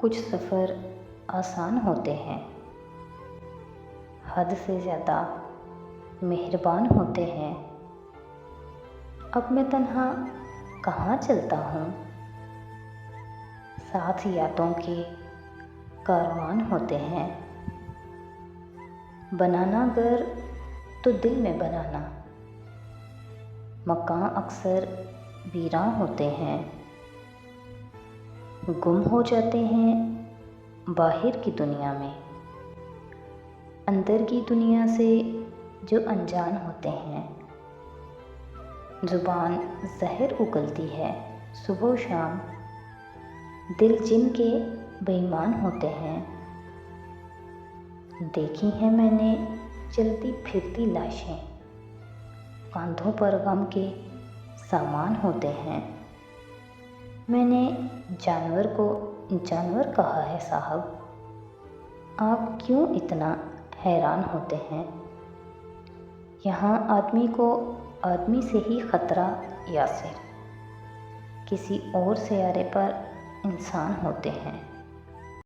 कुछ सफ़र आसान होते हैं, हद से ज़्यादा मेहरबान होते हैं। अब मैं तन्हा कहाँ चलता हूँ, साथ यादों के कारवान होते हैं। बनाना घर तो दिल में बनाना, मकान अक्सर वीरान होते हैं। गुम हो जाते हैं बाहर की दुनिया में, अंदर की दुनिया से जो अनजान होते हैं। ज़ुबान जहर उगलती है सुबह शाम, दिल जिनके बेईमान होते हैं। देखी हैं मैंने चलती फिरती लाशें, कांधों पर गम के सामान होते हैं। मैंने जानवर को जानवर कहा है साहब, आप क्यों इतना हैरान होते हैं। यहाँ आदमी को आदमी से ही ख़तरा यासिर, किसी और सैयारे पर इंसान होते हैं।